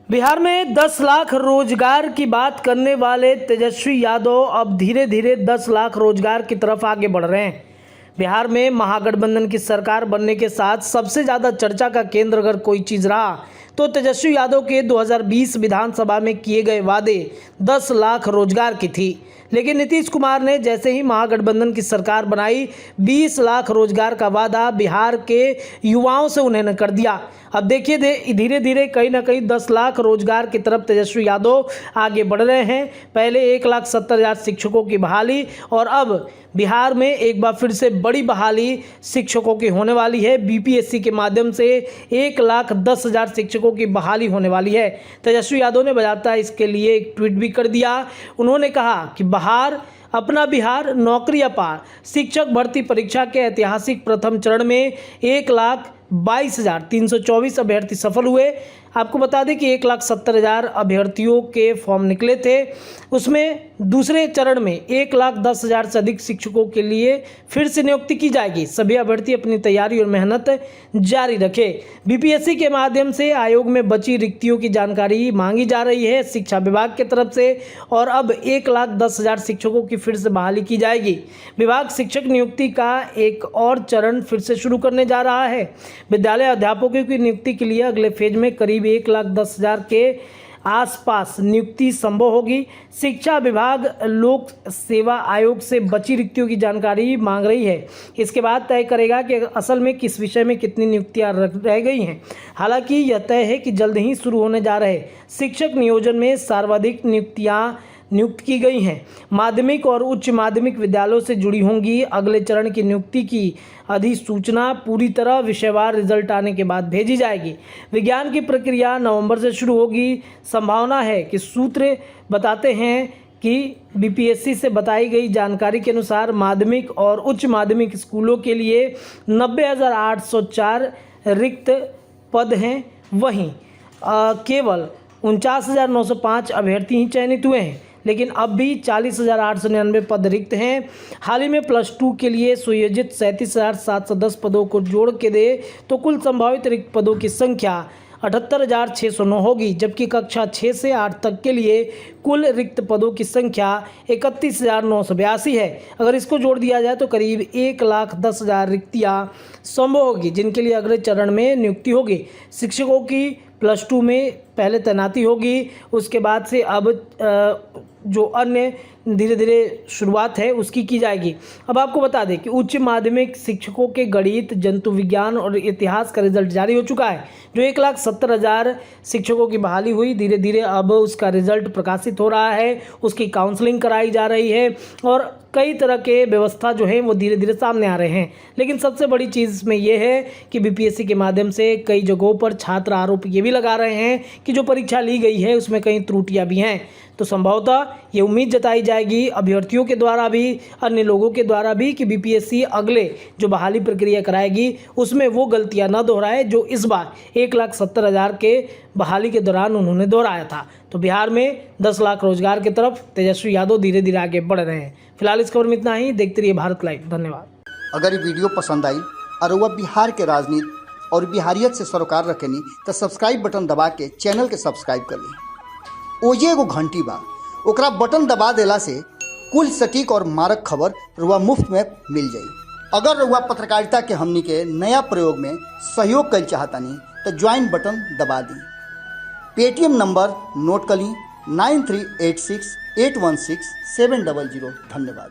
बिहार में 10 लाख रोजगार की बात करने वाले तेजस्वी यादव अब धीरे धीरे 10 लाख रोजगार की तरफ आगे बढ़ रहे हैं। बिहार में महागठबंधन की सरकार बनने के साथ सबसे ज़्यादा चर्चा का केंद्र अगर कोई चीज़ रहा तो तेजस्वी यादव के 2020 विधानसभा में किए गए वादे 10 लाख रोजगार की थी। लेकिन नीतीश कुमार ने जैसे ही महागठबंधन की सरकार बनाई 20 लाख रोजगार का वादा बिहार के युवाओं से उन्होंने कर दिया। अब देखिए धीरे धीरे कहीं ना कहीं 10 लाख रोजगार की तरफ तेजस्वी यादव आगे बढ़ रहे हैं। पहले 1,70,000 शिक्षकों की बहाली और अब बिहार में एक बार फिर से बड़ी बहाली शिक्षकों की होने वाली है। बीपीएससी के माध्यम से 1,10,000 शिक्षकों की बहाली होने वाली है। तेजस्वी यादव ने बजाता इसके लिए एक ट्वीट भी कर दिया। उन्होंने कहा कि अपना बिहार नौकरी अपार। शिक्षक भर्ती परीक्षा के ऐतिहासिक प्रथम चरण में 1,22,324 अभ्यर्थी सफल हुए। आपको बता दें कि 1,70,000 अभ्यर्थियों के फॉर्म निकले थे। उसमें दूसरे चरण में 1,10,000 से अधिक शिक्षकों के लिए फिर से नियुक्ति की जाएगी। सभी अभ्यर्थी अपनी तैयारी और मेहनत जारी रखें। बीपीएससी के माध्यम से आयोग में बची रिक्तियों की जानकारी मांगी जा रही है शिक्षा विभाग की तरफ से और अब 1,10,000 शिक्षकों की फिर से बहाली की जाएगी। विभाग शिक्षक नियुक्ति का एक और चरण फिर से शुरू करने जा रहा है। विद्यालय अध्यापकों की नियुक्ति के लिए अगले फेज में करीब 1,10,000 के आसपास नियुक्ति संभव होगी। शिक्षा विभाग लोक सेवा आयोग से बची रिक्तियों की जानकारी मांग रही है। इसके बाद तय करेगा कि असल में किस विषय में कितनी नियुक्तियां रह गई हैं। हालांकि यह तय है कि जल्द ही शुरू होने जा रहे शिक्षक नियोजन में सर्वाधिक नियुक्तियां नियुक्त की गई हैं। माध्यमिक और उच्च माध्यमिक विद्यालयों से जुड़ी होंगी। अगले चरण की नियुक्ति की अधिसूचना पूरी तरह विषयवार रिजल्ट आने के बाद भेजी जाएगी। विज्ञान की प्रक्रिया नवंबर से शुरू होगी। संभावना है कि सूत्र बताते हैं कि बीपीएससी से बताई गई जानकारी के अनुसार माध्यमिक और उच्च माध्यमिक स्कूलों के लिए 90,804 रिक्त पद हैं। वहीं केवल 49,905 अभ्यर्थी ही चयनित हुए हैं, लेकिन अब भी 40,899 पद रिक्त हैं। हाल ही में +2 के लिए सुयोजित 37,710 पदों को जोड़ के दे तो कुल संभावित रिक्त पदों की संख्या 78,609 होगी, जबकि कक्षा 6 से 8 तक के लिए कुल रिक्त पदों की संख्या 31,982 है। अगर इसको जोड़ दिया जाए तो करीब 1,10,000 रिक्तियाँ संभव होगी, जिनके लिए अगले चरण में नियुक्ति होगी। शिक्षकों की +2 में पहले तैनाती होगी, उसके बाद से अब जो अन्य धीरे धीरे शुरुआत है उसकी की जाएगी। अब आपको बता दें कि उच्च माध्यमिक शिक्षकों के गणित, जंतु विज्ञान और इतिहास का रिजल्ट जारी हो चुका है। जो 1,70,000 शिक्षकों की बहाली हुई, धीरे धीरे अब उसका रिजल्ट प्रकाशित हो रहा है, उसकी काउंसलिंग कराई जा रही है और कई तरह के व्यवस्था जो है वो धीरे धीरे सामने आ रहे हैं। लेकिन सबसे बड़ी चीज़ इसमें यह है कि बीपीएससी के माध्यम से कई जगहों पर छात्र आरोप ये भी लगा रहे हैं कि जो परीक्षा ली गई है उसमें कई त्रुटियां भी हैं। तो संभवतः ये उम्मीद जताई जाएगी अभ्यर्थियों के द्वारा भी, अन्य लोगों के द्वारा भी, कि बीपीएससी अगले जो बहाली प्रक्रिया कराएगी उसमें वो गलतियां न दोहराए जो इस बार 1,70,000 के बहाली के दौरान उन्होंने दोहराया था। तो बिहार में 10 लाख रोजगार की तरफ तेजस्वी यादव धीरे धीरे आगे बढ़ रहे हैं। फिलहाल इस खबर में इतना ही। देखते रहिए भारत लाइव। धन्यवाद। अगर ये वीडियो पसंद आई और वह बिहार के राजनीति और बिहारियत से सरोकार रखेनी तो सब्सक्राइब बटन दबा के चैनल के सब्सक्राइब कर ली। ओजे एगो घंटी बा, ओकरा बटन दबा देला से कुल सटीक और मारक खबर रुआ मुफ्त में मिल जाई। अगर रुआ पत्रकारिता के हमनी के नया प्रयोग में सहयोग कर चाहतानी तो ज्वाइन बटन दबा दी। पेटीएम नंबर नोट कर ली 9386816700। धन्यवाद।